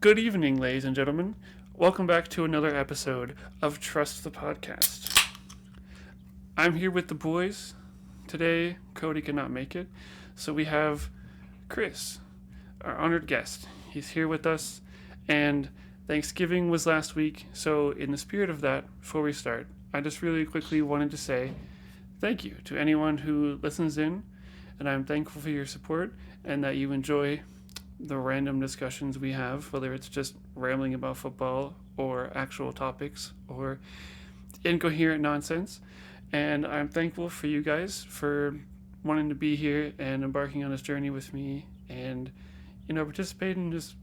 Good evening, ladies and gentlemen. Welcome back to another episode of Trust the Podcast. I'm here with the boys. Today, Cody cannot make it, so we have Chris, our honored guest. He's here with us, and Thanksgiving was last week, so in the spirit of that, before we start, I just really quickly wanted to say thank you to anyone who listens in, and I'm thankful for your support and that you enjoy the random discussions we have, whether it's just rambling about football or actual topics or incoherent nonsense. And I'm thankful for you guys for wanting to be here and embarking on this journey with me and, participating in just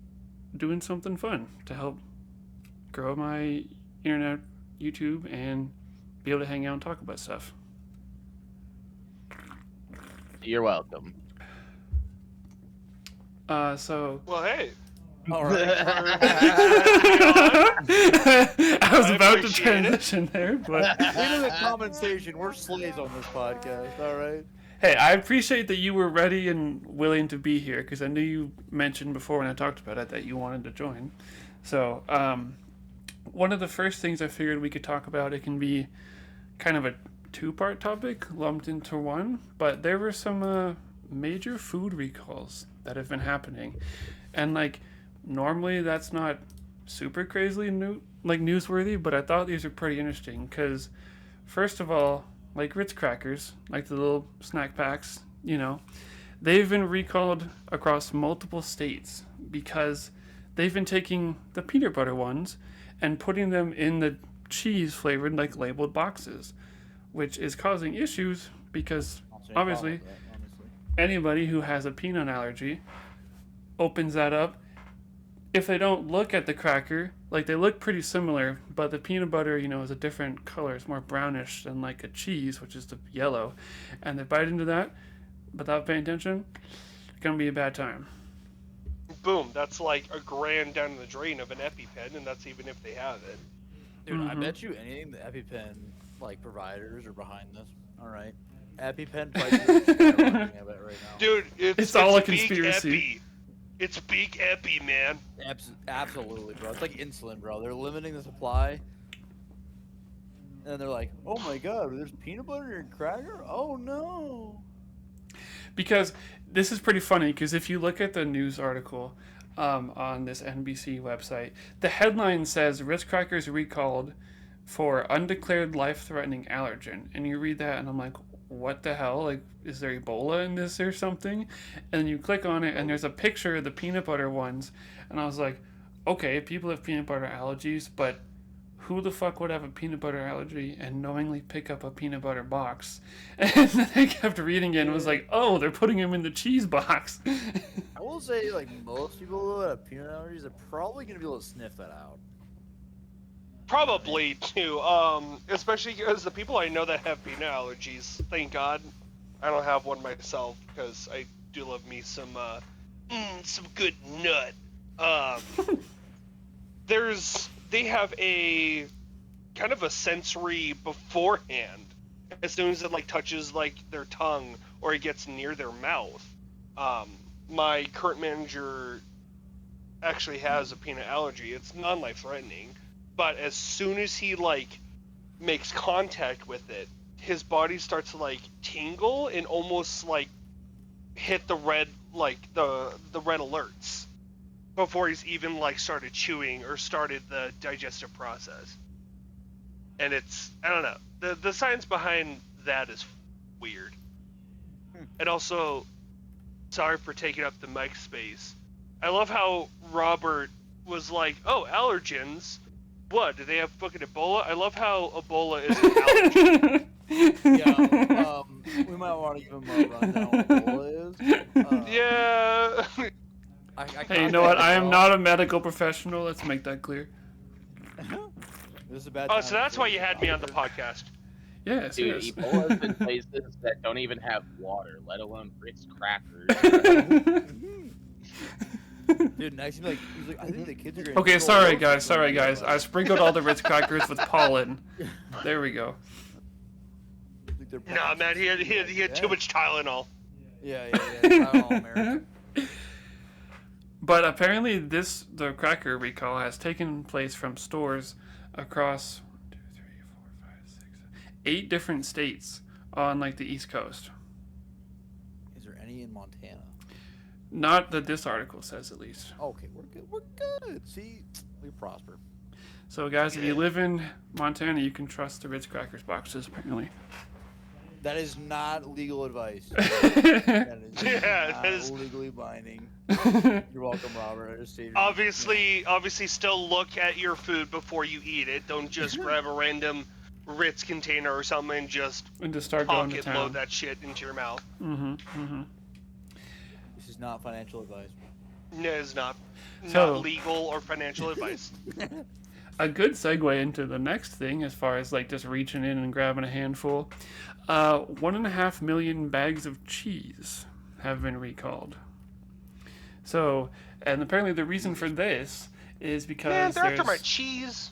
doing something fun to help grow my internet, YouTube, and be able to hang out and talk about stuff. You're welcome. Well, hey. All right. I was about to transition there, but Limited compensation. We're slaves on this podcast. All right. hey, I appreciate that you were ready and willing to be here because I knew you mentioned before when I talked about it that you wanted to join. So, one of the first things I figured we could talk about, it can be kind of a two-part topic lumped into one, but there were some major food recalls that have been happening, and normally that's not super crazily newsworthy, but I thought these were pretty interesting because first of all, Ritz crackers, the little snack packs, they've been recalled across multiple states because they've been taking the peanut butter ones and putting them in the cheese flavored labeled boxes, which is causing issues because obviously anybody who has a peanut allergy opens that up. If they don't look at the cracker, they look pretty similar, but the peanut butter, is a different color. It's more brownish than a cheese, which is the yellow. And they bite into that without paying attention, it's going to be a bad time. Boom. That's like a grand down the drain of an EpiPen, and that's even if they have it. Dude, I bet you anything the EpiPen providers are behind this. All right. EpiPen prices are skyrocketing, I bet right now. Dude, it's all a big conspiracy. Epi. It's big Epi, man. Absolutely, bro. It's like insulin, bro. They're limiting the supply. And they're like, oh my god, there's peanut butter and cracker? Oh no. Because this is pretty funny, because if you look at the news article on this NBC website, the headline says Ritz crackers recalled for undeclared life-threatening allergen. And you read that and I'm like, what the hell? Is there Ebola in this or something? And then you click on it and there's a picture of the peanut butter ones. And I was like, okay, people have peanut butter allergies, but who the fuck would have a peanut butter allergy and knowingly pick up a peanut butter box? And then I kept reading it and was like, oh, they're putting them in the cheese box. I will say, most people that have peanut allergies are probably going to be able to sniff that out. Probably, too. Especially because the people I know that have peanut allergies, thank God, I don't have one myself, because I do love me some good nut. They have a kind of a sensory beforehand as soon as it touches their tongue or it gets near their mouth. My current manager actually has a peanut allergy. It's non-life threatening, but as soon as he makes contact with it, his body starts to tingle and almost hit the red the red alerts before he's even started chewing or started the digestive process. And it's, I don't know, the science behind that is weird. And also, sorry for taking up the mic space, I love how Robert was like, oh, allergens, what, do they have fucking Ebola? I love how Ebola is an allergen. Yeah, we might want to give him a rundown on what Ebola is. Yeah. Hey, you know what? I am not a medical professional. Let's make that clear. This is a bad Oh, time so that's to why you had me on the podcast. Yes, Dude, yes. Ebola's in places that don't even have water, let alone Ritz crackers. Dude, next he's like, I think the kids are gonna Okay, control sorry those guys. I sprinkled all the Ritz crackers with pollen. There we go. Like they're Nah, man, he had too much Tylenol. Yeah. Tylenol America. But apparently, the cracker recall has taken place from stores across 1, 2, 3, 4, 5, 6, 8 different states on like the East Coast. Is there any in Montana? Not that this article says, at least. Okay, we're good. We're good. See, we prosper. So, guys, if you live in Montana, you can trust the Ritz Crackers boxes, apparently. That is not legal advice. That is that is legally binding. You're welcome, Robert. I just saved you. Obviously, still look at your food before you eat it. Don't just grab a random Ritz container or something and just start going to pocket town. load that shit into your mouth. This is not financial advice. No, it's not So- legal or financial advice. A good segue into the next thing, as far as like just reaching in and grabbing a handful. 1.5 million bags of cheese have been recalled. So, and apparently the reason for this is because Man, they're after there's my cheese.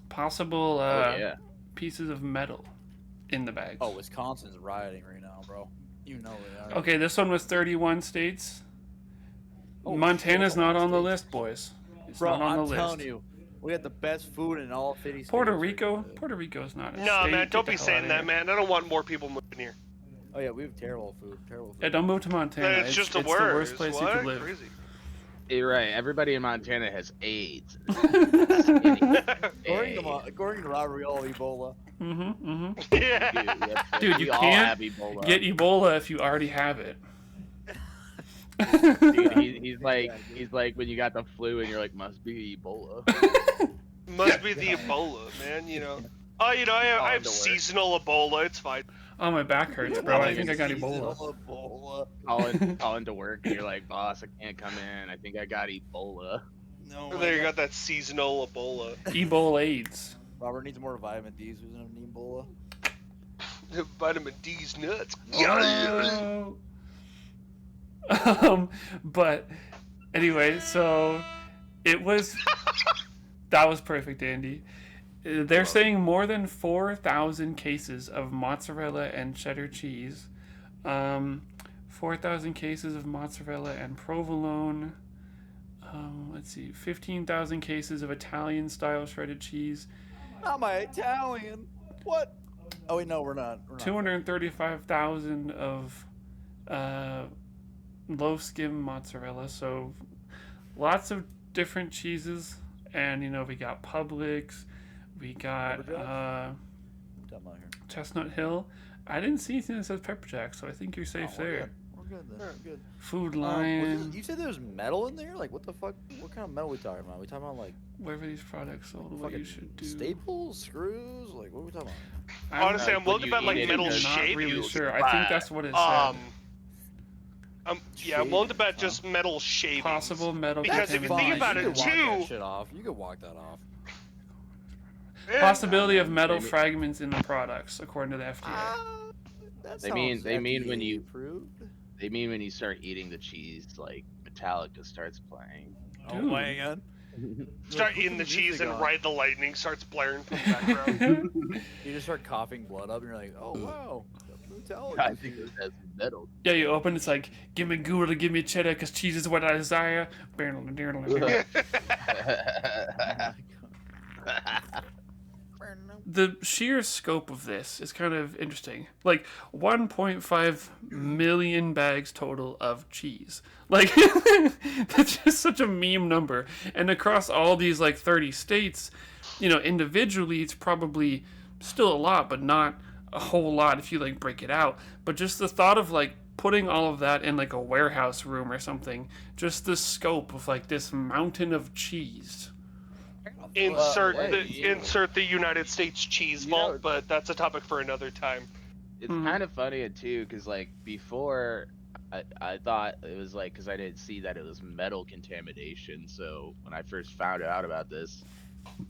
possible yeah. pieces of metal in the bags. Oh, Wisconsin's rioting right now, bro. You know they are. Okay, this one was 31 states. Oh, Montana's shit, not on the states. list, boys. It's Bro, not on the I'm list. telling you, we got the best food in all 50 states. Puerto Rico's not a No, state. man, Get don't the be hell saying outta that, here. man. I don't want more people moving here. Oh yeah, we have terrible food. Terrible food. Yeah, don't move to Montana. It's just the it's worst. the worst place what? you could live. Crazy. You're right. Everybody in Montana has AIDS. According to Robert, we all have Ebola. Yeah. Dude, you we all can't have Ebola. Get Ebola if you already have it. Dude, he's like when you got the flu and you're like, must be Ebola. Must be the Ebola, man. You know. Oh, you know, I have to work. seasonal Ebola. It's fine. Oh, my back hurts, bro. I think I got Ebola. Calling to work and you're like, boss, I can't come in. I think I got Ebola. No. And then you got that seasonal Ebola. Ebola AIDS. Robert needs more vitamin D, so he doesn't have any Ebola. Vitamin D's nuts. Oh. But anyway, so it was. That was perfect, Andy. They're saying more than 4,000 cases of mozzarella and cheddar cheese, 4,000 cases of mozzarella and provolone. Let's see, 15,000 cases of Italian-style shredded cheese. Not my Italian. What? Oh wait, no, we're not. 235,000 of low skim mozzarella. So lots of different cheeses, and you know we got Publix, we got Chestnut Hill. I didn't see anything that says pepper jack, so I think you're safe there. We're good then. We're good. Food Lion, You said there was metal in there? Like, what the fuck? What kind of metal are we talking about? We talking about like wherever these products sold, what you should do. staples, screws? Like, what are we talking about? Honestly, I'm willing to bet like eat it, metal I'm I'm not shaving. really sure. I think that's what it said. Yeah, I'm willing to bet Shavings, just metal shavings. Possible metal Because if you think contamination. about it, you could walk too- that shit off. You could walk that off. Yeah. Possibility of metal Maybe. fragments in the products, according to the FDA. That They mean- sounds they mean when FDA you- approved. They mean when you start eating the cheese, like Metallica starts playing. Oh Dude. my god. Start Put eating the music cheese and on. Ride the Lightning starts blaring from the background. You just start coughing blood up, and you're like, oh wow, Metallica. I think this has metal. Yeah, you open, it's like, give me Gouda, give me cheddar, because cheese is what I desire. The sheer scope of this is kind of interesting. Like, 1.5 million bags total of cheese. Like, that's just such a meme number. And across all these, like, 30 states, you know, individually, it's probably still a lot, but not a whole lot if you, like, break it out. But just the thought of, like, putting all of that in, like, a warehouse room or something, just the scope of, like, this mountain of cheese. insert yeah. insert the United States cheese You vault, know- but that's a topic for another time. It's Mhm. kind of funny too, because like before, I thought it was like because I didn't see that it was metal contamination. So when I first found out about this,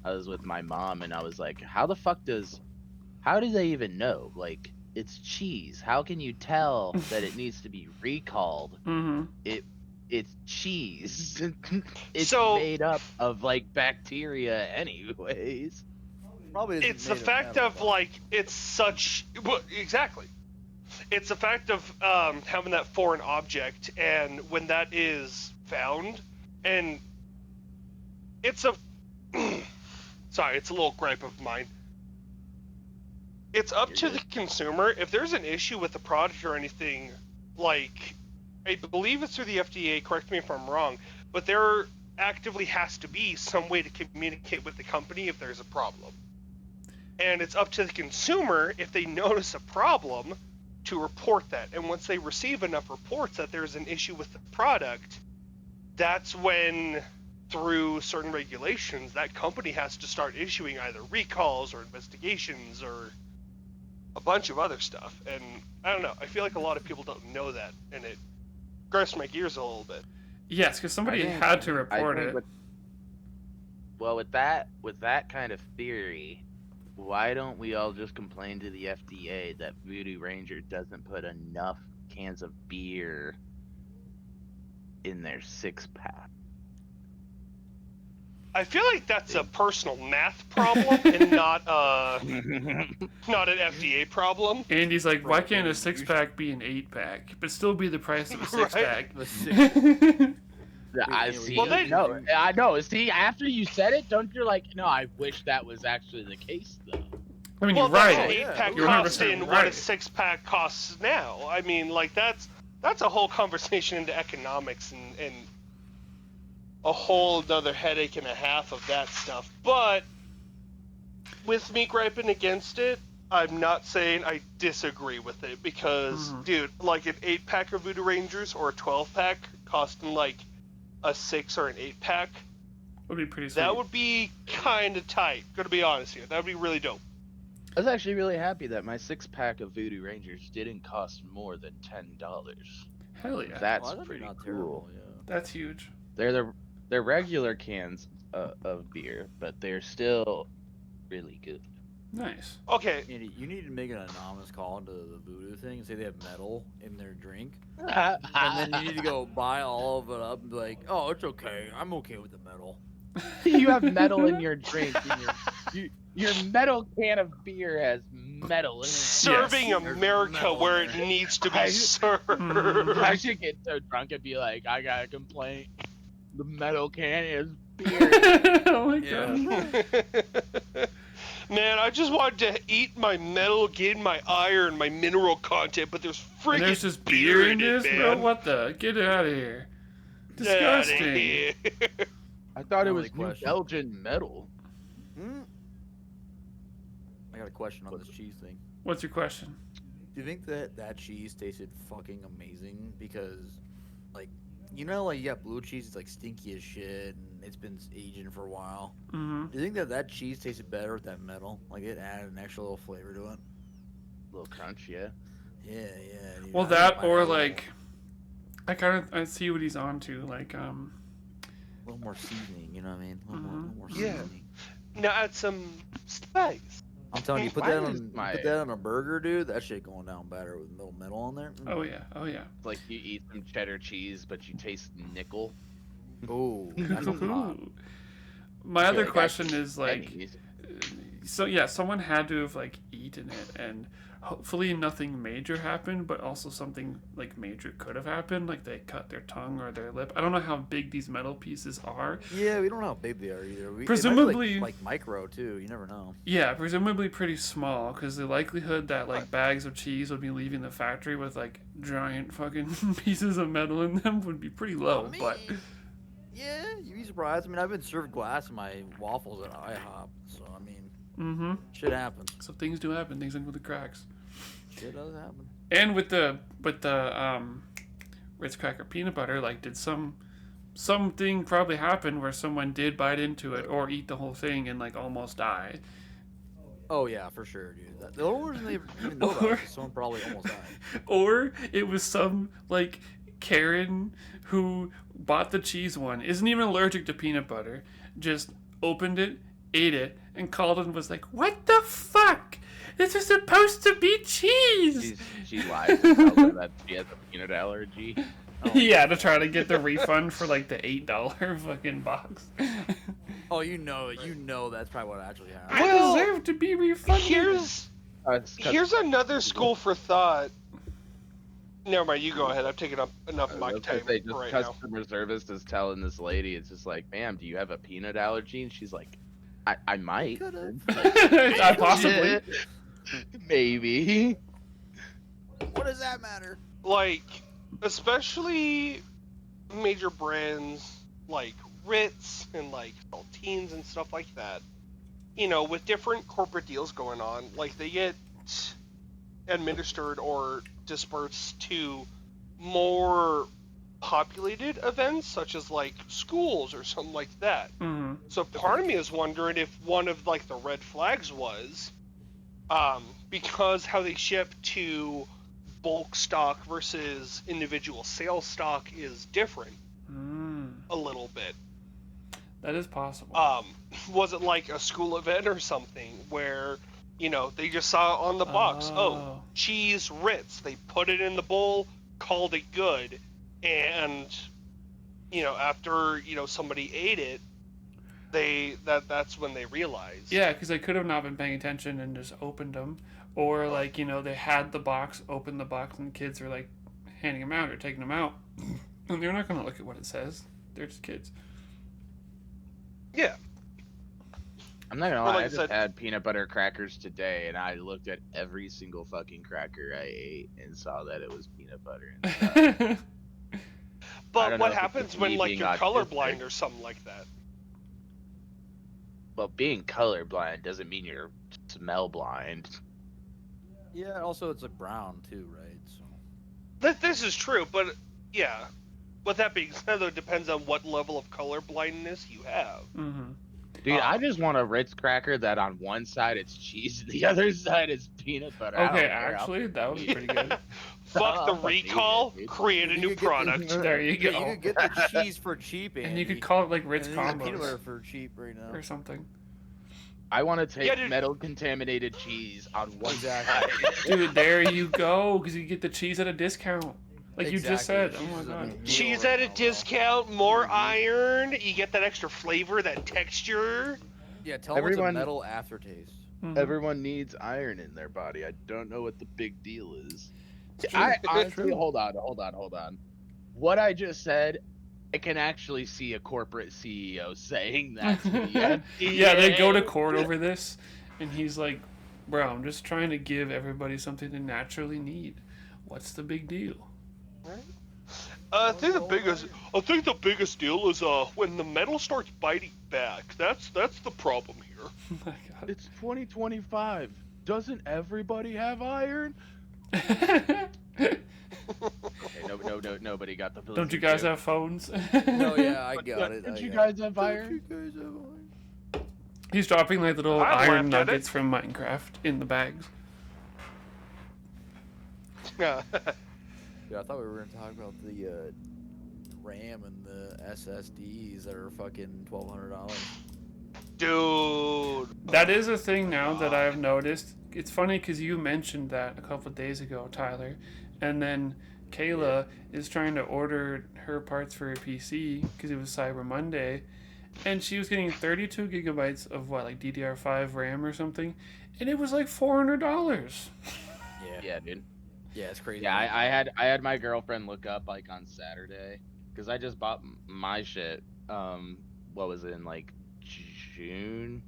I was with my mom and I was like, how do they even know? Like it's cheese. How can you tell that it needs to be recalled? Mm-hmm. It's cheese. It's So- made up of like bacteria anyways. Probably isn't It's the made fact metal, of but- like it's such well, exactly. It's the fact of having that foreign object, and when that is found, And it's a sorry, it's a little gripe of mine. It's up to the consumer. If there's an issue with the product or anything, like, I believe it's through the FDA, correct me if I'm wrong, but there actively has to be some way to communicate with the company if there's a problem. And it's up to the consumer, if they notice a problem, to report that. And once they receive enough reports that there's an issue with the product, that's when, through certain regulations, that company has to start issuing either recalls or investigations or a bunch of other stuff. And I don't know, I feel like a lot of people don't know that, and it grinds my gears a little bit. Yes, because somebody had to report it. With that kind of theory, why don't we all just complain to the FDA that Voodoo Ranger doesn't put enough cans of beer in their 6-pack? I feel like that's a personal math problem and not an FDA problem. Andy's like, why can't a 6-pack be an 8-pack, but still be the price of a 6-pack? I see. Well, No, I know. See, after you said it, don't you like? No, I wish that was actually the case, though. I mean, Well, you're right. that's an 8-pack You're cost 100% in what a right. 6-pack costs now. I mean, like, that's a whole conversation into economics and a whole other headache and a half of that stuff. But with me griping against it, I'm not saying I disagree with it because, dude, like an 8-pack of Voodoo Rangers or a 12-pack costing like a 6 or an 8-pack, Would be pretty sweet. that would be kind of tight. Gonna be honest here, that would be really dope. I was actually really happy that my 6-pack of Voodoo Rangers didn't cost more than $10. Hell yeah. That's that'd be pretty not cool. terrible, yeah. That's huge. They're regular cans of beer, but they're still really good. Nice. Okay, Andy, you need to make an anonymous call into the Voodoo thing and say they have metal in their drink. And then you need to go buy all of it up and be like, oh, it's okay. I'm okay with the metal. You have metal in your drink. And your metal can of beer has metal in it. serving Yes. America There's where metal it in needs to be I- served. I should get so drunk and be like, I got a complaint. The metal can is beer. Oh my Yeah. god. Man, I just wanted to eat my metal, gain my iron, my mineral content, but there's And freaking there's just beer in it, this, man. bro? What the? Get it out of here. Get outta Disgusting. here. I thought it Only was New question. Belgian metal. I got a question on this cheese thing. What's your question? Do you think that cheese tasted fucking amazing? Because, like, you know, like, you got blue cheese, it's like stinky as shit, and it's been aging for a while. Mm-hmm. Do you think that cheese tasted better with that metal? Like, it added an extra little flavor to it? A little crunch, yeah. Yeah. Dude, Well, I that think or mine like, I see what he's on to. Like, a little more seasoning, you know what I mean? A little more Yeah. seasoning. Now add some spice. I'm telling you, put Mine that is on my- put that on a burger, dude. That shit going down better with a little metal on there. oh yeah, oh yeah. It's like you eat some cheddar cheese, but you taste nickel. Oh, that sounds hot. My Yeah, other I got question is like, pennies. so yeah, someone had to have like eaten it, and hopefully nothing major happened, but also something like major could have happened, like they cut their tongue or their lip. I don't know how big these metal pieces are. Yeah, we don't know how big they are either. They might be, Presumably- like micro too. You never know. Yeah, presumably pretty small, because the likelihood that like bags of cheese would be leaving the factory with like giant fucking pieces of metal in them would be pretty low. But Yeah, you'd be surprised. I mean, I've been served glass in my waffles at IHOP, so I mean, shit happens. so things do happen. Things into the cracks. Shit does happen. And with the Ritz cracker peanut butter, like, did something probably happen where someone did bite into it or eat the whole thing and like almost die? Oh yeah, for sure, dude. The only reason they even know about it is someone probably almost died. Or it was some like Karen who bought the cheese one, isn't even allergic to peanut butter, just opened it, ate it, and called and was like, "What the fuck? This is supposed to be cheese." She lies and tells her that she has a peanut allergy. Yeah, to try to get the refund for like the $8 fucking box. Oh, you know that's probably what actually happened. I Well, deserve to be refunded. Here's another school for thought. Never mind. You go ahead. I've taken up enough of I my was gonna time say, just right now. customer service is telling this lady, it's just like, ma'am, do you have a peanut allergy? And she's like, I might. Could've. I possibly. Maybe. What does that matter? Like, especially major brands like Ritz and like Saltines and stuff like that. You know, with different corporate deals going on, like they get administered or dispersed to more populated events, such as like schools or something like that. Mm-hmm. So part of me is wondering if one of like the red flags was, because how they ship to bulk stock versus individual sales stock is different a little bit. That is possible. Was it like a school event or something where, you know, they just saw on the box, oh, cheese Ritz. They put it in the bowl, called it good, and, you know, after, you know, somebody ate it, that's when they realized. Yeah, because they could have not been paying attention and just opened them. Or, like, you know, they had the box, opened the box, and the kids are, like, handing them out or taking them out. And they're not going to look at what it says. They're just kids. Yeah. I'm not gonna Well, lie, like I I just said- had peanut butter crackers today, and I looked at every single fucking cracker I ate and saw that it was peanut butter inside. I But don't know what if it's happens just when, me like, being you're autistic. colorblind or something like that? Well, being colorblind doesn't mean you're smell blind. Yeah, also it's like brown too, right? So This is true, but yeah. With that being said, though, it depends on what level of color blindness you have. Mm-hmm. Dude, I just want a Ritz cracker that on one side it's cheese and the other side is peanut butter. I don't Okay, care. actually, that would be pretty good. Fuck the I'll fucking eat recall, it, dude. create a You new could get the- product. There you yeah, go. you could get the cheese for cheap, And you could Andy. call it, like, Ritz and then you get peanut butter combos for cheap right now. or something. I want to take Yeah, dude. metal contaminated cheese on one Exactly. side. Dude, there you go, because you get the cheese at a discount. Like you just said. Exactly. Oh my Cheese is a god. big deal Cheese right at a now, bro. discount, more iron, you get that extra flavor, that texture. Yeah, tell them it's Everyone- a metal aftertaste. Mhm. Everyone needs iron in their body. I don't know what the big deal is. It's true. I It's honestly, true. hold on. What I just said, I can actually see a corporate CEO saying that to me. Yeah, they go to court over this, and he's like, "Bro, I'm just trying to give everybody something they naturally need. What's the big deal?" I think the biggest deal is when the metal starts biting back. That's the problem here. Oh my god. It's 2025. Doesn't everybody have iron? Okay, nobody got the. Don't you guys have phones? No, yeah, I got it. Don't I you got guys have iron? it. Don't you guys have iron? He's dropping like little I iron laughed at it. nuggets from Minecraft in the bags. Yeah. Yeah, I thought we were gonna talk about the RAM and the SSDs that are fucking $1,200. Dude. That is a thing now that I've noticed. It's funny because you mentioned that a couple of days ago, Tyler, and then Kayla is trying to order her parts for her PC because it was Cyber Monday, and she was getting 32 gigabytes of what, like DDR5 RAM or something, and it was like $400. Yeah, dude. Yeah, it's crazy. Yeah, I had my girlfriend look up like on Saturday because I just bought my shit. What was it in like June?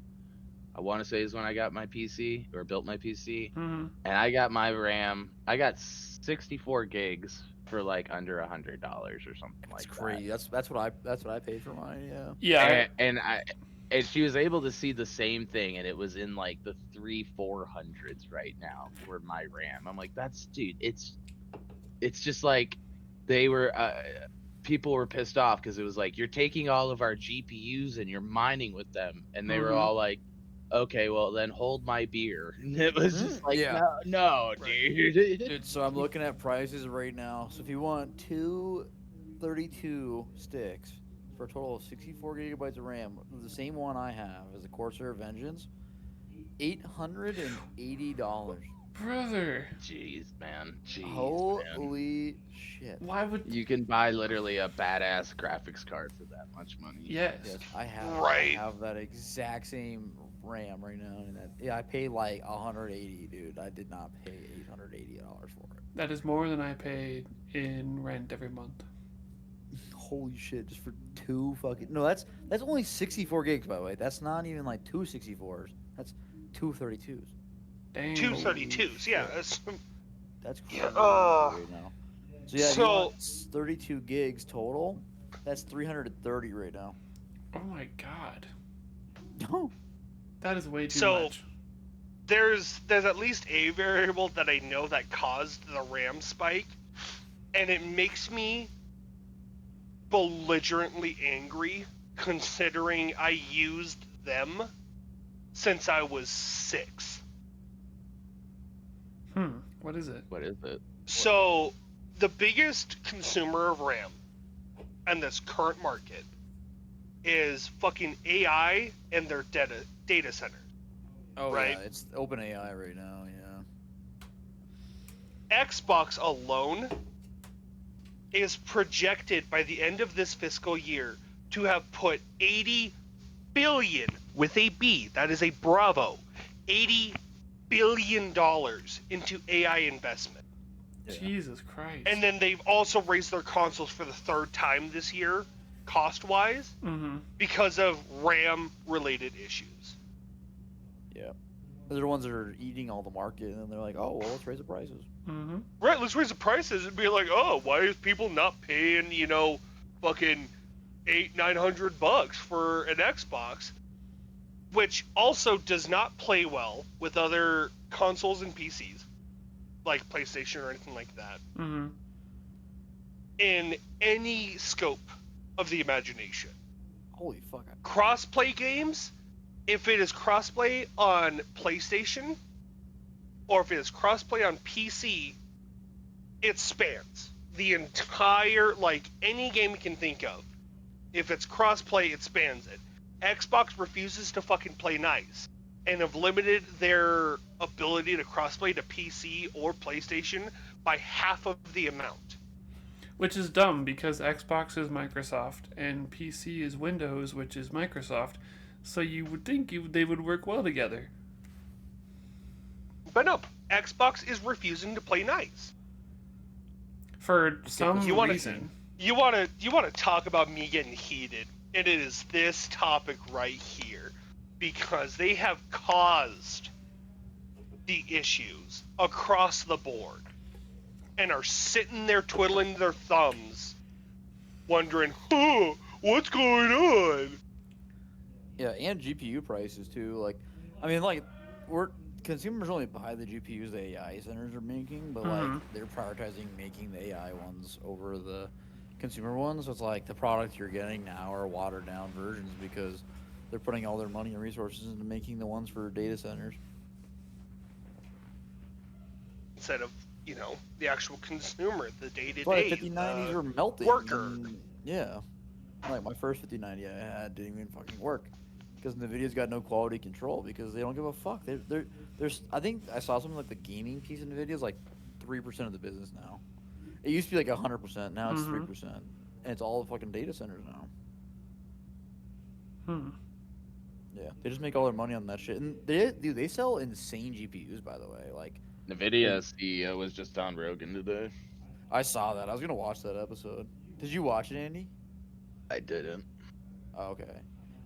I want to say is when I got my PC or built my PC, Mm-hmm. and I got my RAM. I got 64 gigs for like under $100 or something That's like crazy. That's what I paid for mine. Yeah. Yeah. that. And she was able to see the same thing, and it was in like the 300-400s right now for my RAM. I'm like, dude, it's just like they were. People were pissed off because it was like, you're taking all of our GPUs and you're mining with them, and they were Mhm. all like, okay, well then hold my beer. And it was just like, Yeah. no, dude. Dude, so I'm looking at prices right now. So if you want two 32 sticks for a total of 64 gigabytes of RAM, the same one I have as the Corsair Vengeance, $880. Brother, Jeez, man. Jeez, man. Holy shit. why would... You can buy literally a badass graphics card for that much money. Yes. Yes, I have. Right. I have that exact same RAM right now, and I paid like 180, dude. I did not pay $880 for it. That is more than I pay in rent every month. Holy shit! Just for two fucking no, that's only 64 gigs, by the way. That's not even like two 64s. That's two 32s. Damn. 232s, yeah. That's crazy Yeah, right now. So yeah, if you so- want 32 gigs total, that's 330 right now. Oh my god. No. That is way too So- much. there's at least a variable that I know that caused the RAM spike, and it makes me belligerently angry considering I used them since I was 6. What is it? What is it? So the biggest consumer of RAM in this current market is fucking AI and their data centers. Oh Right. yeah, it's OpenAI right now. Yeah. Xbox alone is projected by the end of this fiscal year to have put 80 billion with a B, that is a bravo, $80 billion into AI investment. Yeah. Jesus Christ. And then they've also raised their consoles for the 3rd time this year, cost-wise, Mm-hmm. because of RAM-related issues. Yeah. They're the ones that are eating all the market, and then they're like, oh, well, let's raise the prices. Mm-hmm. Right, let's raise the prices and be like, oh, why is people not paying, fucking $800-900 for an Xbox? Which also does not play well with other consoles and PCs, like PlayStation or anything like that, Mm-hmm. in any scope of the imagination. Holy fuck. Crossplay games, if it is crossplay on PlayStation, or if it is crossplay on PC, it spans the entire, any game you can think of. If it's crossplay, it spans it. Xbox refuses to fucking play nice, and have limited their ability to crossplay to PC or PlayStation by half of the amount. Which is dumb because Xbox is Microsoft and PC is Windows, which is Microsoft. So you would think they would work well together. But no, Xbox is refusing to play nice. For some You wanna- reason. You want to talk about me getting heated, and it is this topic right here, because they have caused the issues across the board, and are sitting there twiddling their thumbs, wondering, oh, what's going on? Yeah, and GPU prices, too. Consumers only buy the GPUs the AI centers are making, but, they're prioritizing making the AI ones over the consumer ones. So it's like the products you're getting now are watered down versions because they're putting all their money and resources into making the ones for data centers. Instead of, the actual consumer, the That's why day-to-day, 5090s were melting. worker. and- yeah. Like my first 5090 I had didn't even fucking work because NVIDIA's got no quality control because they don't give a fuck. There's I think I saw something like the gaming piece of NVIDIA's like 3% of the business now. It used to be like 100%. Now it's 3%, and it's all the fucking data centers now. Yeah, they just make all their money on that shit, and they sell insane GPUs, by the way. Like NVIDIA's CEO was just on Rogan today. I saw that. I was gonna watch that episode. Did you watch it, Andy? I didn't. Oh, okay.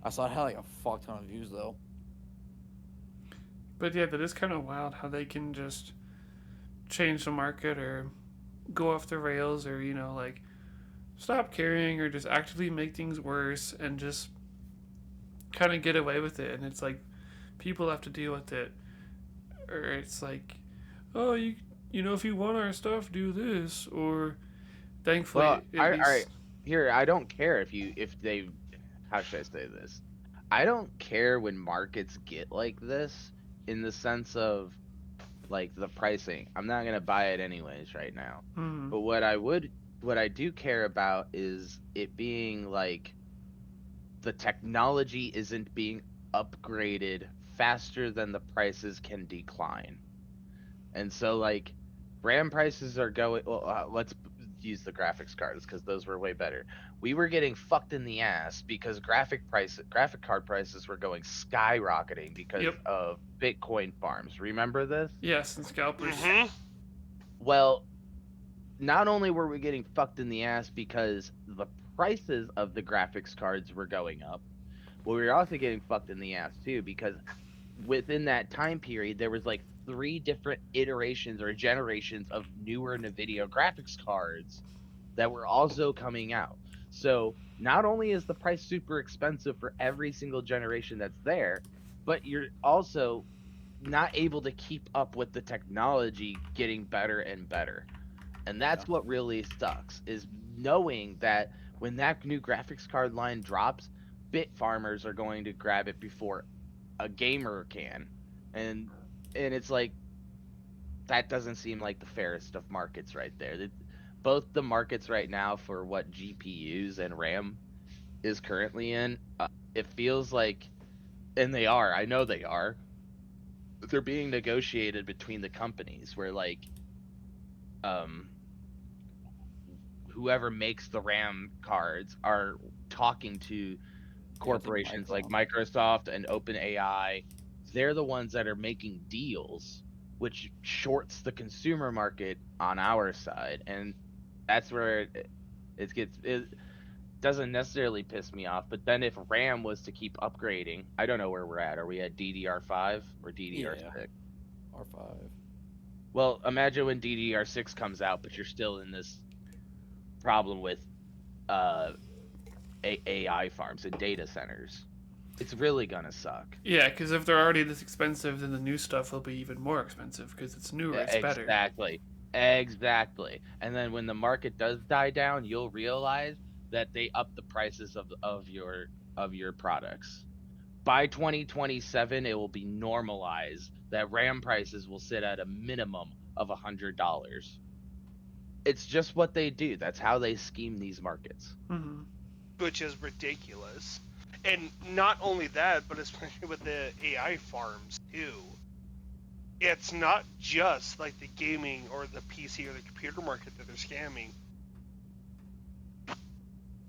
I saw it had like a fuck ton of views though. But yeah, that is kind of wild how they can just change the market or go off the rails or, stop caring or just actively make things worse and just kind of get away with it. And it's like people have to deal with it. Or it's like, oh, if you want our stuff, do this. Or thankfully, Well, at all least... right. Here, I don't care if they, how should I say this? I don't care when markets get like this in the sense of like the pricing. I'm not gonna buy it anyways right now. Mhm. But what I do care about is it being like the technology isn't being upgraded faster than the prices can decline. And so like RAM prices are going. Well, let's use the graphics cards because those were way better. We were getting fucked in the ass because graphic card prices were going skyrocketing because Yep. of Bitcoin farms. Remember this? Yes, and scalpers. Mm-hmm. Well, not only were we getting fucked in the ass because the prices of the graphics cards were going up, but we were also getting fucked in the ass too because within that time period there was like 3 different iterations or generations of newer Nvidia graphics cards that were also coming out. So not only is the price super expensive for every single generation that's there, but you're also not able to keep up with the technology getting better and better. And that's what really sucks is knowing that when that new graphics card line drops, bit farmers are going to grab it before a gamer can. And it's like that doesn't seem like the fairest of markets right there. Both the markets right now for what GPUs and RAM is currently in, it feels like, and they are, I know they are, they're being negotiated between the companies where like um whoever makes the RAM cards are talking to Yeah, I think corporations like Micron. Microsoft and OpenAI. They're the ones that are making deals, which shorts the consumer market on our side, and that's where it doesn't necessarily piss me off. But then if RAM was to keep upgrading, I don't know where we're at. Are we at DDR5 or DDR6? Yeah. R5. Well, imagine when DDR6 comes out, but you're still in this problem with uh AI farms and data centers. It's really gonna suck. Yeah, because if they're already this expensive, then the new stuff will be even more expensive because it's newer, it's better. Exactly. And then when the market does die down, you'll realize that they up the prices of your products. By 2027, it will be normalized that RAM prices will sit at a minimum of $100. It's just what they do. That's how they scheme these markets. Mm-hmm. Which is ridiculous. And not only that, but especially with the AI farms too. It's not just like the gaming or the PC or the computer market that they're scamming.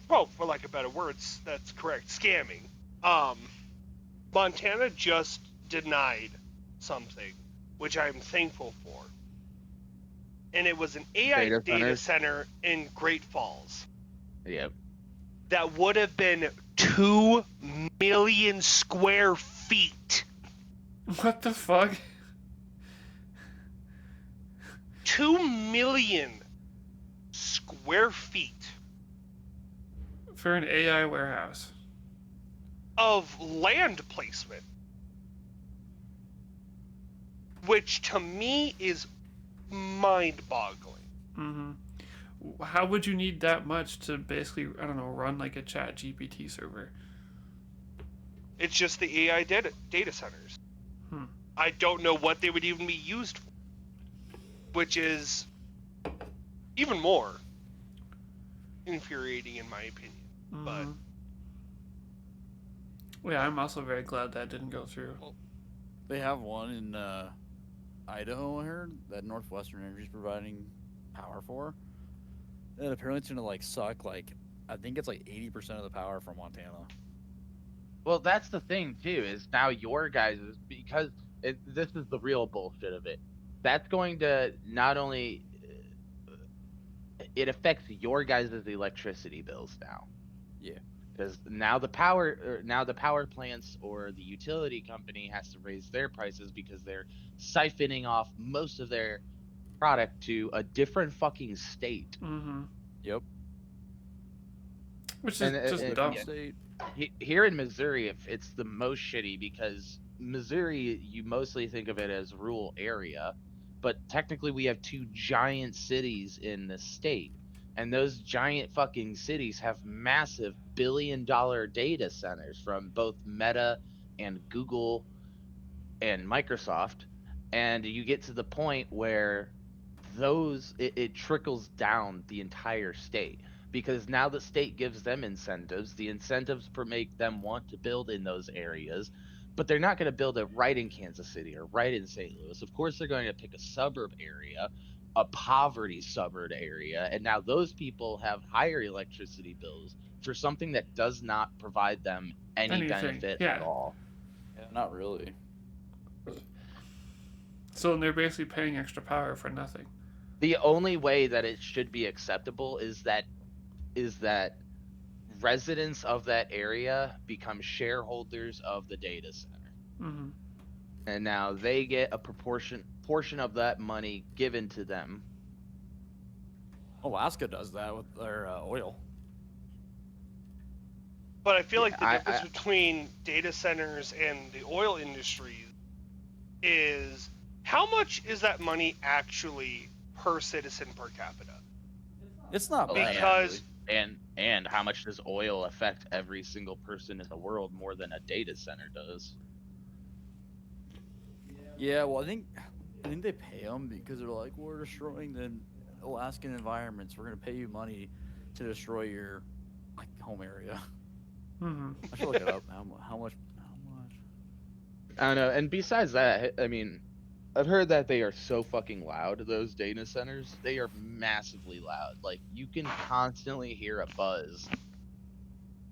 Well, for lack of better words, that's correct. Scamming. Montana just denied something, which I'm thankful for. And it was an AI data center in Great Falls. Yep. That would have been 2 million square feet. What the fuck? 2 million square feet For an AI warehouse. of land placement. Which to me is mind-boggling. Mm-hmm. How would you need that much to basically, I don't know, run like a chat GPT server? It's just the AI data centers. Hmm. I don't know what they would even be used for. Which is even more infuriating in my opinion. Mm-hmm. But yeah, I'm also very glad that didn't go through. They have one in Idaho, I heard, that Northwestern Energy's providing power for. And apparently it's gonna like suck like I think it's like 80% of the power from Montana. Well, that's the thing too. Is now your guys because this is the real bullshit of it. That's going to not only it affects your guys' electricity bills now. Yeah. Because now the power plants or the utility company has to raise their prices because they're siphoning off most of their product to a different fucking state. Mm-hmm. Yep. Which is just dumb. State. Here in Missouri, it's the most shitty because Missouri, you mostly think of it as rural area, but technically we have 2 giant cities in the state, and those giant fucking cities have massive billion-dollar data centers from both Meta and Google and Microsoft, and you get to the point where it trickles down the entire state because now the state gives them incentives. The incentives make them want to build in those areas. but they're not going to build it right in Kansas City or right in St. Louis. Of course, they're going to pick a suburb area, a poverty suburb area, and now those people have higher electricity bills for something that does not provide them any Anything. benefit at Yeah. all. Yeah, not really. So they're basically paying extra power for nothing. The only way that it should be acceptable is that residents of that area become shareholders of the data center. Mm-hmm. And now they get a portion of that money given to them. Alaska does that with their oil. But I feel like the I- difference between data centers and the oil industry is how much is that money actually per citizen per capita? It's not Oh, bad. Because and how much does oil affect every single person in the world more than a data center does? Yeah, well, I think they pay them because they're like, we're destroying the Alaskan environments. We're gonna pay you money to destroy your like home area. Mm-hmm. I should look it up. How much? I don't know. And besides that, I mean, I've heard that they are so fucking loud, those data centers. They are massively loud. Like, you can constantly hear a buzz.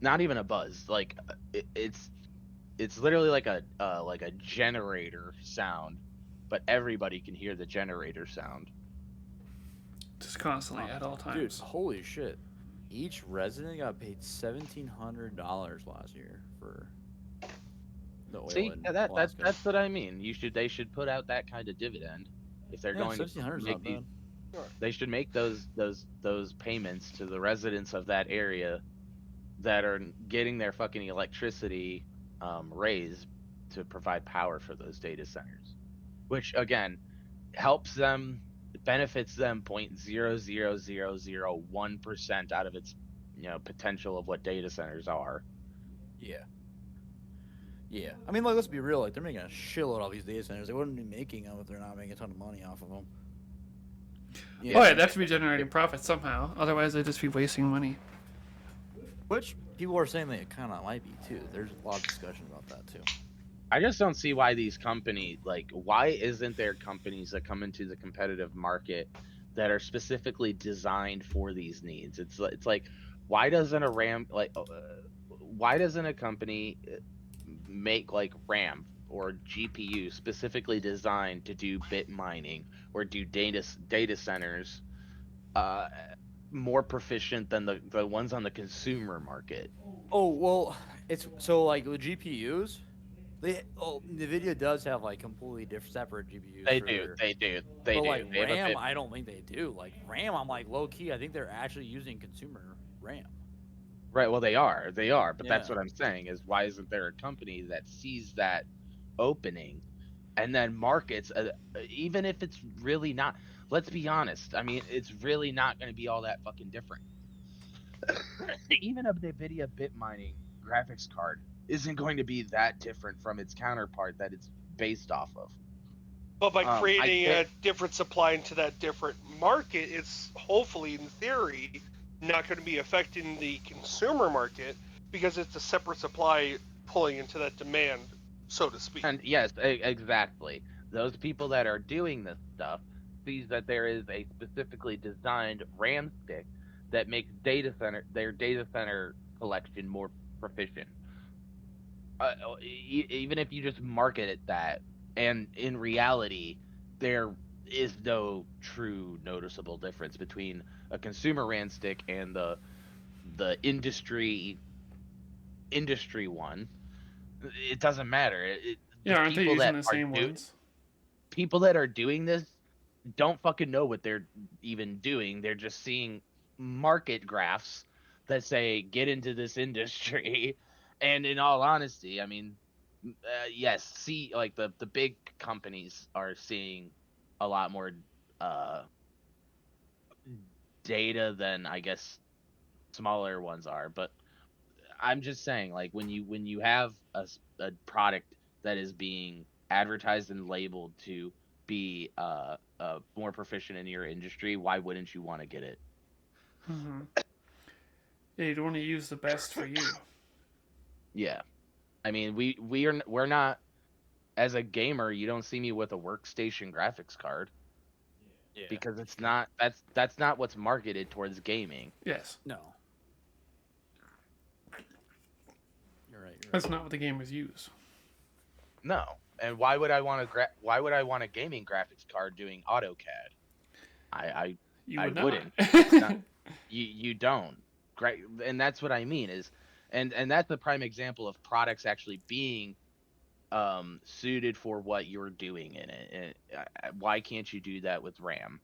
Not even a buzz. Like, it's literally like a generator sound, but everybody can hear the generator sound. Just constantly at all Dude, times. holy shit! Each resident got paid $1,700 last year for the oil See, in that's Alaska. that's what I mean. They should put out that kind of dividend if they're going to 1,700 is make not these. bad. They should make those payments to the residents of that area that are getting their fucking electricity raised to provide power for those data centers, which again helps them, benefits them 0.00001% out of its potential of what data centers are. Yeah. Yeah. I mean, like, let's be real. Like, they're making a shitload of all these data centers. They wouldn't be making them if they're not making a ton of money off of them. Oh yeah, they have to be generating profit somehow. Otherwise, they'd just be wasting money. Which people are saying they kind of might be too. There's a lot of discussion about that too. I just don't see why these companies, like, why isn't there companies that come into the competitive market that are specifically designed for these needs? It's like, why doesn't a company make like RAM or GPU specifically designed to do bit mining or do data centers more proficient than the ones on the consumer market? Oh well, it's so like with GPUs, Nvidia does have like completely different separate GPUs. They for do, their, they do, but they do. like They have a RAM, bit. I don't think they do. Like RAM, I'm like low key. I think they're actually using consumer RAM. Right, well they are, but that's Yeah. what I'm saying is why isn't there a company that sees that opening and then markets, even if it's really not, let's be honest, I mean, it's really not going to be all that fucking different. Even a NVIDIA bit mining graphics card isn't going to be that different from its counterpart that it's based off of. But by I creating get- a different supply into that different market, it's hopefully, in theory, not going to be affecting the consumer market because it's a separate supply pulling into that demand, so to speak. And yes, exactly. Those people that are doing this stuff sees that there is a specifically designed RAM stick that makes their data center collection more proficient. Even if you just market it that, and in reality, there is no true noticeable difference between a consumer RAM stick and the industry one. It doesn't matter. Yeah, The aren't they people using that the are same ones? people that are doing this don't fucking know what they're even doing. They're just seeing market graphs that say get into this industry. And in all honesty, I mean, yes, see, like the big companies are seeing a lot more uh, data than I guess smaller ones are. But I'm just saying, like when you have a product that is being advertised and labeled to be more proficient in your industry, why wouldn't you want to get it? Mm-hmm. Yeah, you'd want to use the best for you. Yeah. I mean, we're not, as a gamer, you don't see me with a workstation graphics card Yeah. because it's not that's not what's marketed towards gaming. Yes, No. You're right. that's not what the gamers use. No. And why would I want why would I want a gaming graphics card doing AutoCAD? I You I would not. wouldn't. It's not, you don't. Great, and that's what I mean is, and that's the prime example of products actually being suited for what you're doing in it. Why can't you do that with RAM?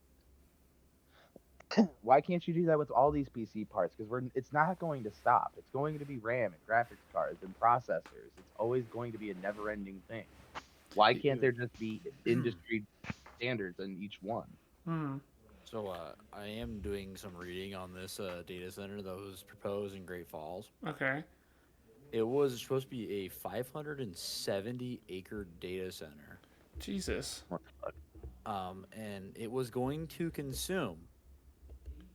Why can't you do that with all these PC parts? Because it's not going to stop. It's going to be RAM and graphics cards and processors. It's always going to be a never-ending thing. Why can't there just be industry standards in each one? Hmm. So I am doing some reading on this data center that was proposed in Great Falls. Okay. It was supposed to be a 570-acre data center, Jesus. and it was going to consume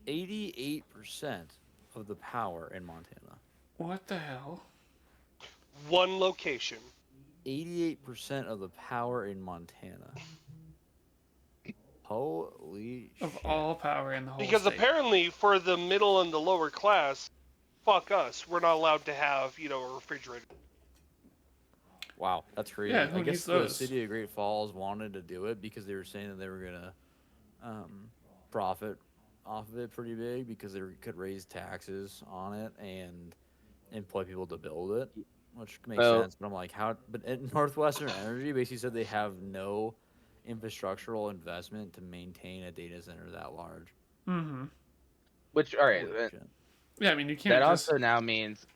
88% of the power in Montana. What the hell? One location. 88% of the power in Montana. Holy Of shit. all power in the whole Because state. apparently, for the middle and the lower class, fuck us. We're not allowed to have, a refrigerator. Wow, that's crazy. Yeah, who I guess needs the those? city of Great Falls wanted to do it because they were saying that they were gonna profit off of it pretty big because they could raise taxes on it and employ people to build it, which makes Well- sense. But I'm like, how? But Northwestern Energy basically said they have no infrastructural investment to maintain a data center that large. Mm-hmm. Which, all right, Holy shit. Yeah, I mean, you can't that just... also now means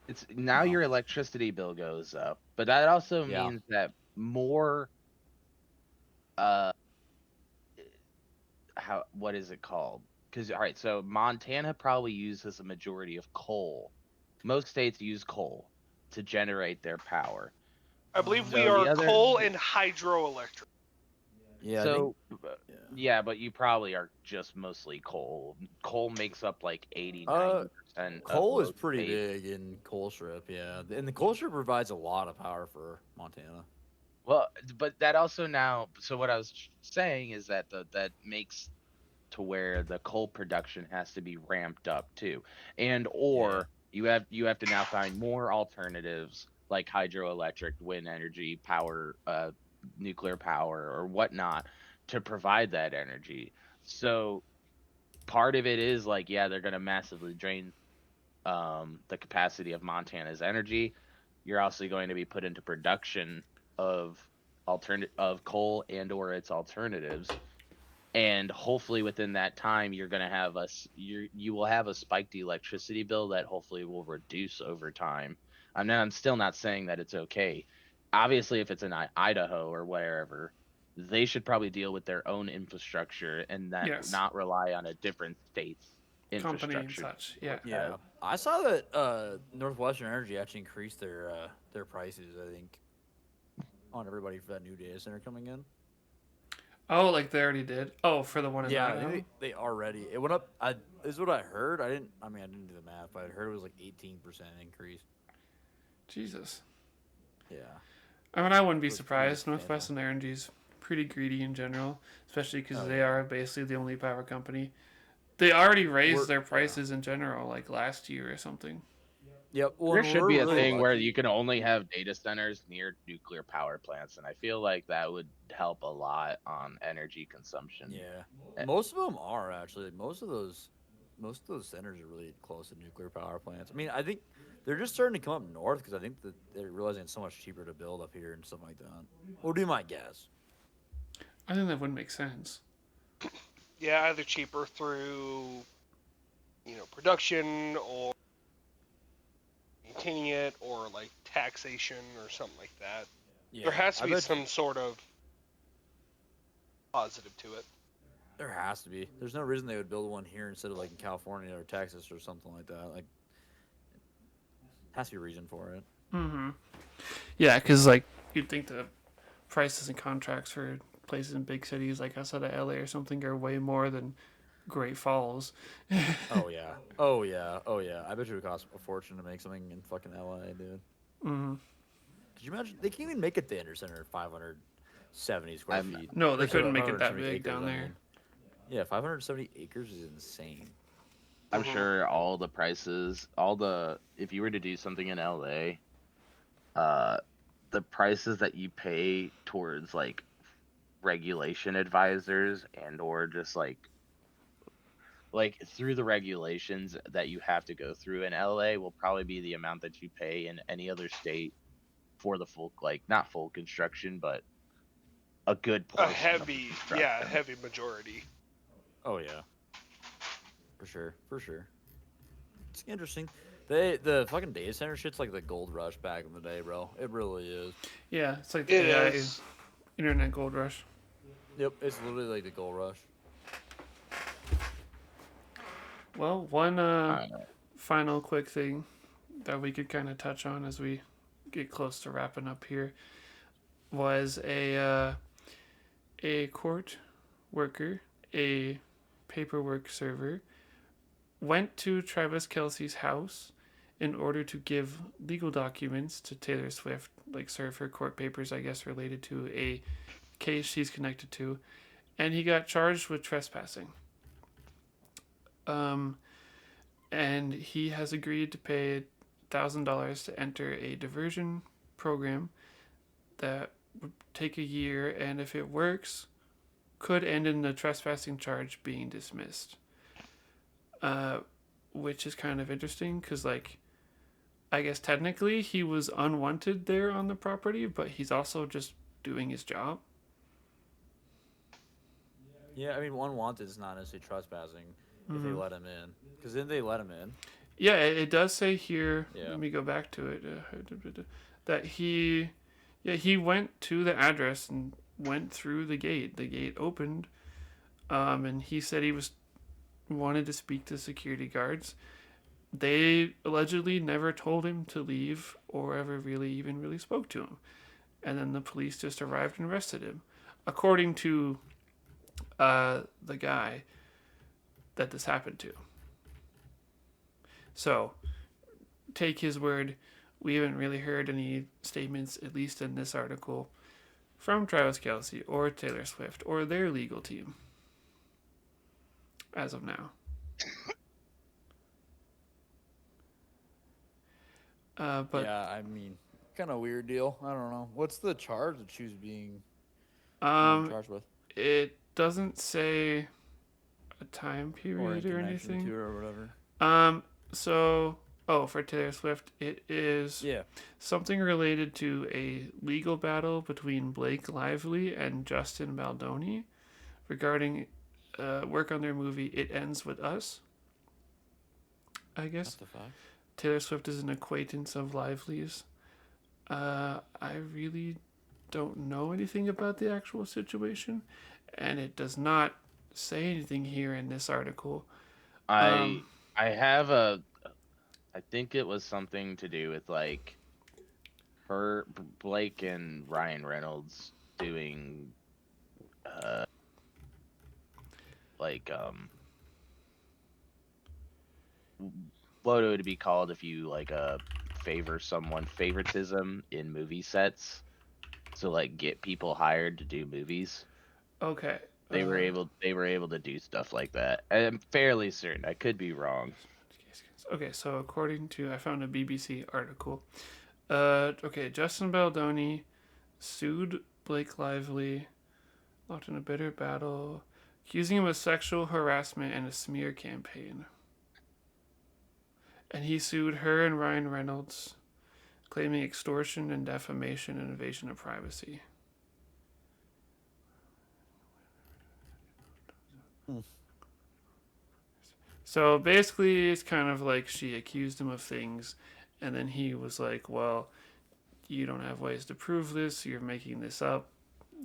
it's now your electricity bill goes up, but that also Yeah. means that more, uh, what is it called? Because all right, so Montana probably uses a majority of coal. Most states use coal to generate their power. I believe we So the are other- coal and hydroelectric. Yeah. So yeah. yeah, but you probably are just mostly coal. Coal makes up like 80-90%. Coal of is most pretty states. big in coal strip, yeah, and the coal strip provides a lot of power for Montana. Well, but that also now. So what I was saying is that that makes to where the coal production has to be ramped up too, and or you have to now find more alternatives like hydroelectric, wind energy, power, nuclear power, or whatnot to provide that energy. So part of it is like, yeah, they're going to massively drain the capacity of Montana's energy. You're also going to be put into production of of coal and or its alternatives, and hopefully within that time you're going to have you will have a spiked electricity bill that hopefully will reduce over time. I'm still not saying that it's okay. Obviously, if it's in Idaho or wherever, they should probably deal with their own infrastructure and that Yes. not rely on a different state's company and infrastructure. such. Yeah. Yeah, I saw that Northwestern Energy actually increased their prices. I think on everybody for that new data center coming in. Oh, like they already did? Oh, for the one in Yeah, I Idaho? think they already. It went up. This is what I heard. I didn't do the math, but I heard it was like 18% increase. Jesus. Yeah. I mean, I wouldn't be It was pretty surprised. substantial. Northwestern Energy's pretty greedy in general, especially because Oh, they yeah. are basically the only power company. They already raised We're- their prices in general, like last year or something. Yep. Well, There should we're be a really thing where lucky. you can only have data centers near nuclear power plants, and I feel like that would help a lot on energy consumption. Yeah. Eh. Most of them are actually. Most of those centers are really close to nuclear power plants. I mean, I think they're just starting to come up north because I think that they're realizing it's so much cheaper to build up here and stuff like that. Would be my guess. I think that would make sense. Yeah, either cheaper through, production or maintaining it or like taxation or something like that. Yeah. There has to I be bet some sort of positive to it. There has to be. There's no reason they would build one here instead of like in California or Texas or something like that. Like, has to be a reason for it. Mm-hmm. Yeah, because like you'd think the prices and contracts for places in big cities like outside of LA or something are way more than Great Falls. Oh yeah. Oh yeah. Oh yeah. I bet you it would cost a fortune to make something in fucking LA, dude. Mm-hmm. Could you imagine? They can't even make a data center 570 square I'm feet. No, they Or sorry, couldn't make it that 570 big down I there. mean. Yeah, 570 acres is insane. I'm sure all the prices, if you were to do something in LA, uh, the prices that you pay towards like regulation advisors and or just like through the regulations that you have to go through in LA will probably be the amount that you pay in any other state for the full, like not full construction, but a good A portion of the heavy, yeah, construction. heavy majority. Oh yeah, for sure, for sure. It's interesting. The fucking data center shit's like the gold rush back in the day, bro. It really is. Yeah, it's like the It AI is. internet gold rush. Yep, it's literally like the gold rush. Well, one I don't know. final quick thing that we could kind of touch on as we get close to wrapping up here was a court worker, a paperwork server, went to Travis Kelce's house in order to give legal documents to Taylor Swift, like serve her court papers, I guess, related to a case she's connected to, and he got charged with trespassing. Um, and he has agreed to pay $1,000 to enter a diversion program that would take a year, and if it works, could end in the trespassing charge being dismissed. Which is kind of interesting because, like, I guess technically he was unwanted there on the property, but he's also just doing his job. Yeah, I mean, unwanted is not necessarily trespassing if they let him in. Because then they let him in. Yeah, it does say here. Yeah. Let me go back to it. That he went to the address and went through the gate. The gate opened, and he said he wanted to speak to security guards. They allegedly never told him to leave or ever really spoke to him. And then the police just arrived and arrested him, according to the guy that this happened to. So, take his word. We haven't really heard any statements, at least in this article, from Travis Kelce or Taylor Swift or their legal team as of now. But yeah, I mean, kind of weird deal. I don't know. What's the charge that she was being charged with? it doesn't say a time Or in period or connection anything. to or whatever. So, for Taylor Swift, it is Yeah. something related to a legal battle between Blake Lively and Justin Baldoni regarding work on their movie It Ends With Us. I guess. What the fuck? Taylor Swift is an acquaintance of Lively's. I really don't know anything about the actual situation, and it does not say anything here in this article. I have I think it was something to do with like Blake and Ryan Reynolds doing like what would it be called if you like favor someone, favoritism in movie sets, so like get people hired to do movies. Okay. They were able to do stuff like that. I'm fairly certain. I could be wrong. Okay, so according to, I found a BBC article. Okay, Justin Baldoni sued Blake Lively, locked in a bitter battle, accusing him of sexual harassment and a smear campaign. And he sued her and Ryan Reynolds, claiming extortion and defamation and invasion of privacy. So basically, it's kind of like she accused him of things, and then he was like, well, you don't have ways to prove this, you're making this up,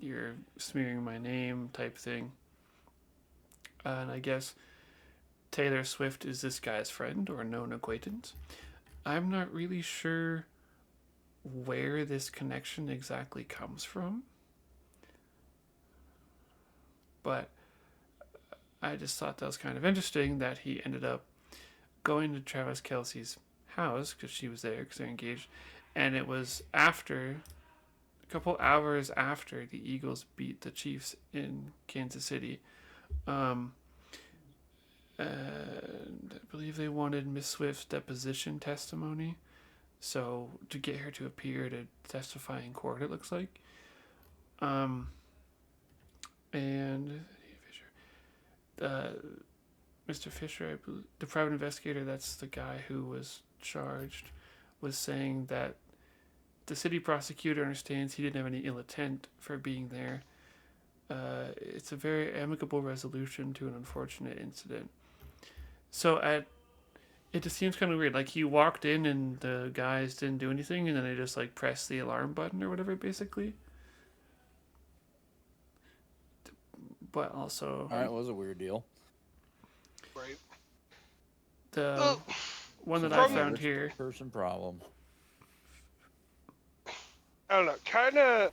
you're smearing my name, type thing. And I guess Taylor Swift is this guy's friend or known acquaintance. I'm not really sure where this connection exactly comes from, but I just thought that was kind of interesting that he ended up going to Travis Kelce's house because she was there because they're engaged, and it was after a couple hours after the Eagles beat the Chiefs in Kansas City. Um, and I believe they wanted Miss Swift's deposition testimony, so to get her to appear to testify in court, it looks like. And uh, Mr. Fisher, the private investigator, that's the guy who was charged, was saying that the city prosecutor understands he didn't have any ill intent for being there. It's a very amicable resolution to an unfortunate incident. So it just seems kind of weird. Like he walked in and the guys didn't do anything, and then they just like pressed the alarm button or whatever, basically. But also, All right, well, it was a weird deal. Right. the one that From- I found here. Person problem. I don't know. Kind of.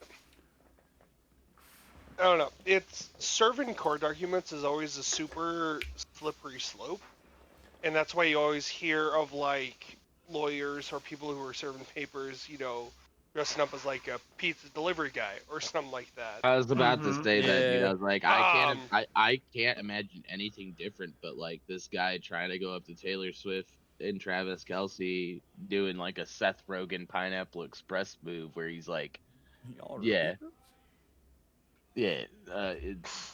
I don't know. It's serving court documents is always a super slippery slope, and that's why you always hear of like lawyers or people who are serving papers, dressing up as like a pizza delivery guy or something like that. I was about to Mhm. say that, dude. Yeah. I was like, I can't imagine anything different, but like this guy trying to go up to Taylor Swift and Travis Kelce doing like a Seth Rogen Pineapple Express move where he's like, Y'all yeah, remember?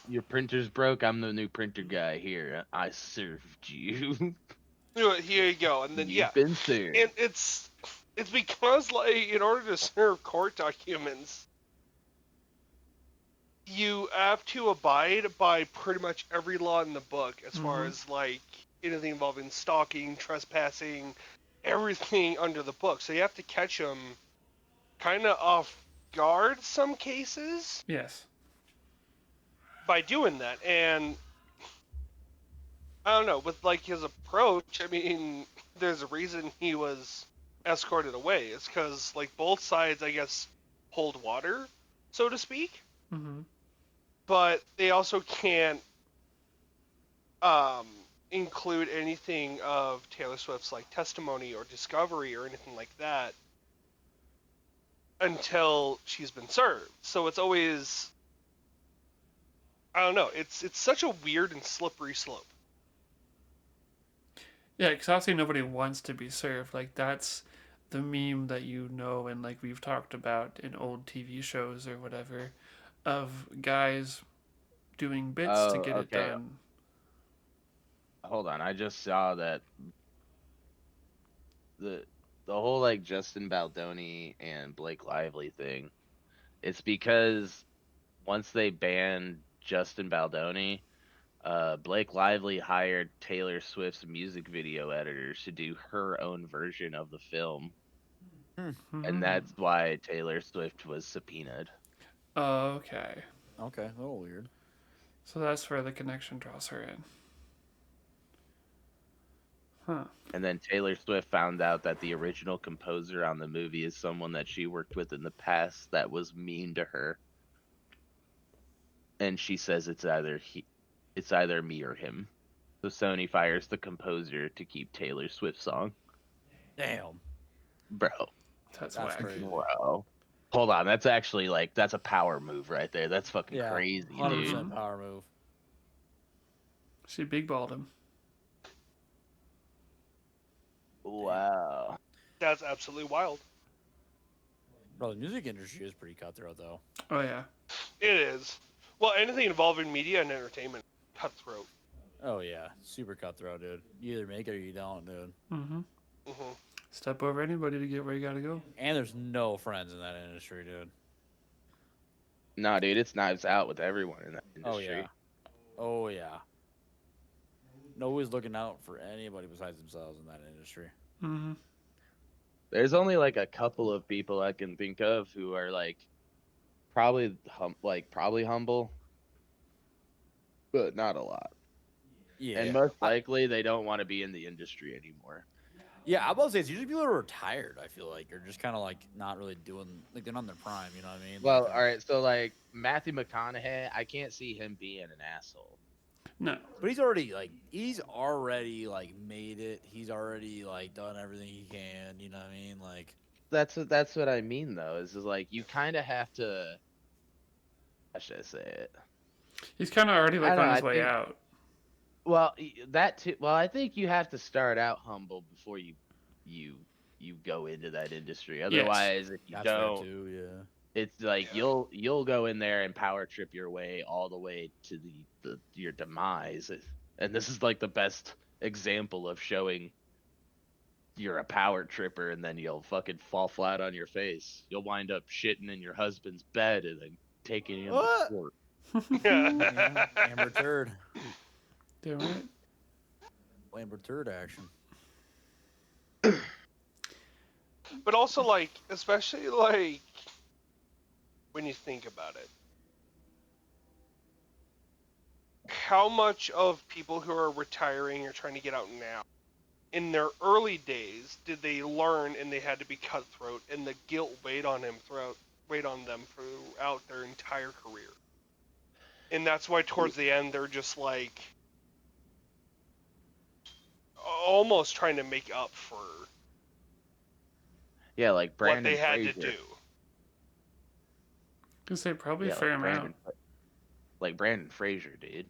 your printer's broke. I'm the new printer guy here. I served you. Here you go, and then You've been served. and it's because like in order to serve court documents, you have to abide by pretty much every law in the book as far as like anything involving stalking, trespassing, everything under the book. So you have to catch them kind of off guard some cases Yes. by doing that. And I don't know, with like his approach, I mean, there's a reason he was escorted away. It's because like both sides, I guess, hold water, so to speak. Mm-hmm. But they also can't include anything of Taylor Swift's like testimony or discovery or anything like that until she's been served. So it's always, I don't know, it's such a weird and slippery slope. Yeah, because obviously nobody wants to be served. Like that's the meme that and like we've talked about in old TV shows or whatever, of guys doing bits to get it done. Hold on, I just saw that the whole like Justin Baldoni and Blake Lively thing. It's because once they banned Justin Baldoni, Blake Lively hired Taylor Swift's music video editors to do her own version of the film, and that's why Taylor Swift was subpoenaed. Okay. Okay, a little weird. So that's where the connection draws her in. Huh. And then Taylor Swift found out that the original composer on the movie is someone that she worked with in the past that was mean to her. And she says it's either me or him. So Sony fires the composer to keep Taylor Swift's song. Damn. Bro. That's That's whack. crazy. Bro. Hold on, that's actually like that's a power move right there. That's fucking crazy, 100% dude. power move. She big balled him. Wow. That's absolutely wild. Bro, the music industry is pretty cutthroat, though. Oh yeah. It is. Well, anything involving media and entertainment, cutthroat. Oh, yeah. Super cutthroat, dude. You either make it or you don't, dude. Mm-hmm. Mm-hmm. Step over anybody to get where you gotta go. And there's no friends in that industry, dude. Nah, dude, it's knives out with everyone in that industry. Oh, yeah. Oh, yeah. Nobody's looking out for anybody besides themselves in that industry. Mm-hmm. There's only like a couple of people I can think of who are like probably humble, but not a lot. Yeah. And most likely they don't want to be in the industry anymore. Yeah, I'm about to say it's usually people who are retired, I feel like, or just kind of like not really doing, like they're not in their prime, you know what I mean? Well, Like, all right, so like Matthew McConaughey, I can't see him being an asshole. No. But he's already like made it. He's already like done everything he can, you know what I mean? Like, that's what I mean though. Is like you kind of have to. How should I say it? He's kind of already I like don't on know. his I way think out. well that too. Well, I think you have to start out humble before you you go into that industry. Yes. Otherwise, if you That's fair don't, too. Yeah. it's like Yeah. you'll go in there and power trip your way all the way to the your demise. And this is like the best example of showing you're a power tripper and then you'll fucking fall flat on your face. You'll wind up shitting in your husband's bed and then taking him to What? court. Yeah. Amber Turd. Damn right. Amber Turd action. But also, like, especially like when you think about it, how much of people who are retiring or trying to get out now, in their early days, did they learn and they had to be cutthroat, and the guilt weighed on them throughout their entire career, and that's why towards the end they're just like almost trying to make up for Yeah, like what they Brandon had to Fraser. do. Could say probably a Yeah, fair amount. Like Brandon Fraser, dude.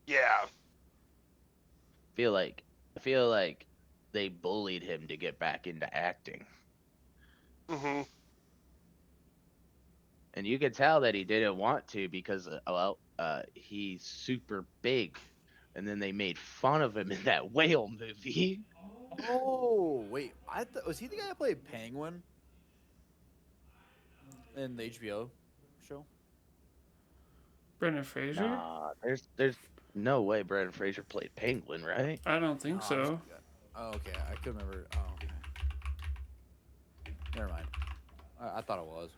Yeah. I feel like they bullied him to get back into acting. Mhm. And you could tell that he didn't want to because he's super big. And then they made fun of him in that whale movie. Oh wait, was he the guy that played Penguin in the HBO show? Brendan Fraser? Nah, there's no way Brandon Fraser played Penguin, right? I don't think Oh, so. Oh, okay, I couldn't remember. Oh, okay. Never mind. I thought it was.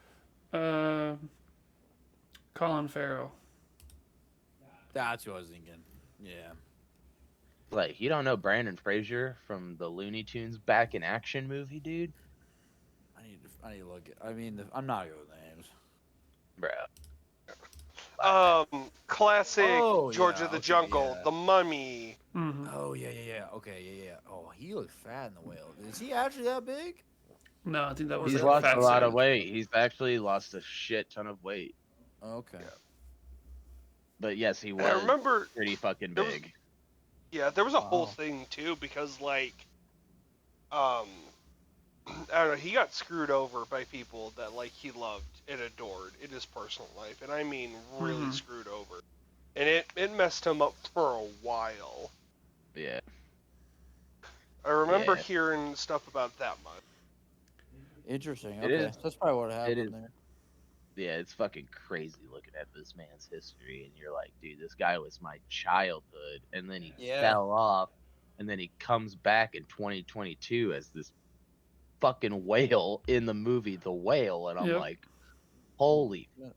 Colin Farrell. That's who I was thinking. Yeah. Like, you don't know Brandon Fraser from the Looney Tunes Back in Action movie, dude? I need to look. I mean, I'm not good with names. Bro. Classic Oh, George yeah, of the okay, Jungle, yeah. The Mummy. Mm-hmm. Oh yeah. Okay, yeah. Oh, he looked fat in the whale. Is he actually that big? No, I think that was He's a lost fat a lot suit. of weight. He's actually lost a shit ton of weight. Okay. But yes, he And I was remember pretty fucking there was- big. there was a whole Wow. thing too because like I don't know, he got screwed over by people that like he loved and adored in his personal life, and I mean really Mhm. screwed over, and it messed him up for a while. Yeah. I remember Yeah. hearing stuff about that much. Interesting. It Okay, is- that's probably what It happened is. there. Yeah, it's fucking crazy looking at this man's history, and you're like, dude, this guy was my childhood, and then he Yeah. fell off, and then he comes back in 2022 as this fucking whale in the movie The Whale, and I'm Yep. like, holy, Bro, he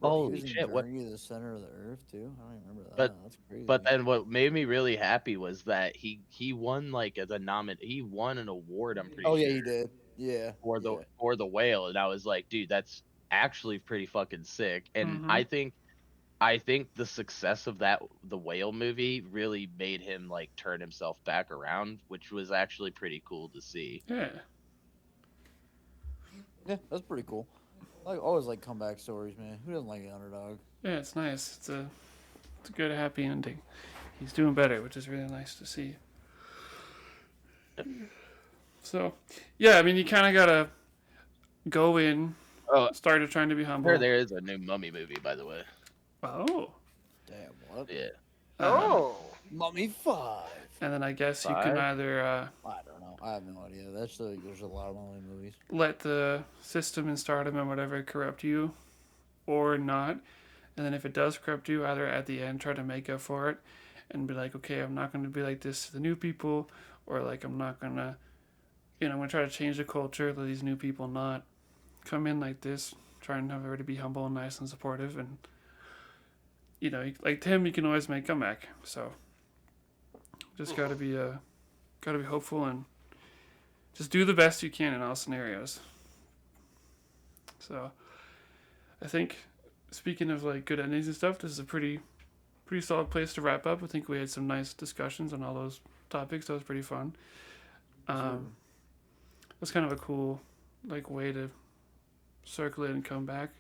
holy was in shit, what? Journey to the Center of the Earth too. I don't even remember that. But That's crazy. but then what made me really happy was that he won like as a he won an award, I'm pretty Oh yeah, sure, he did. Yeah. for the Whale, and I was like, dude, that's actually pretty fucking sick. And Mhm. I think the success of the Whale movie really made him like turn himself back around, which was actually pretty cool to see. Yeah. Yeah, that's pretty cool. I always like comeback stories, man. Who doesn't like an underdog? Yeah, it's nice. It's a good happy ending. He's doing better, which is really nice to see. So, yeah, I mean, you kind of gotta go in, Oh, started trying to be I humble. heard there is a new Mummy movie, by the way. Oh. Damn, what? Yeah. Oh. Mummy 5. And then I guess you can 5? either I don't know. I have no idea. There's a lot of Mummy movies. let the system and stardom and whatever corrupt you, or not. And then if it does corrupt you, either at the end try to make up for it, and be like, okay, I'm not going to be like this to the new people, or like I'm not going to, I'm going to try to change the culture, let these new people not come in like this, try and have everybody be humble and nice and supportive, and like Tim, you can always make a comeback. So just gotta be hopeful and just do the best you can in all scenarios. So I think, speaking of like good endings and stuff, this is a pretty solid place to wrap up. I think we had some nice discussions on all those topics. That was pretty fun. It was kind of a cool like way to circle it and come back.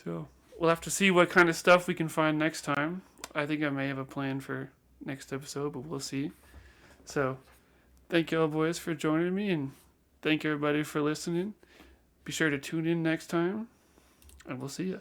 So we'll have to see what kind of stuff we can find next time. I think I may have a plan for next episode, but we'll see. So thank you all boys for joining me, and thank everybody for listening. Be sure to tune in next time, and we'll see you.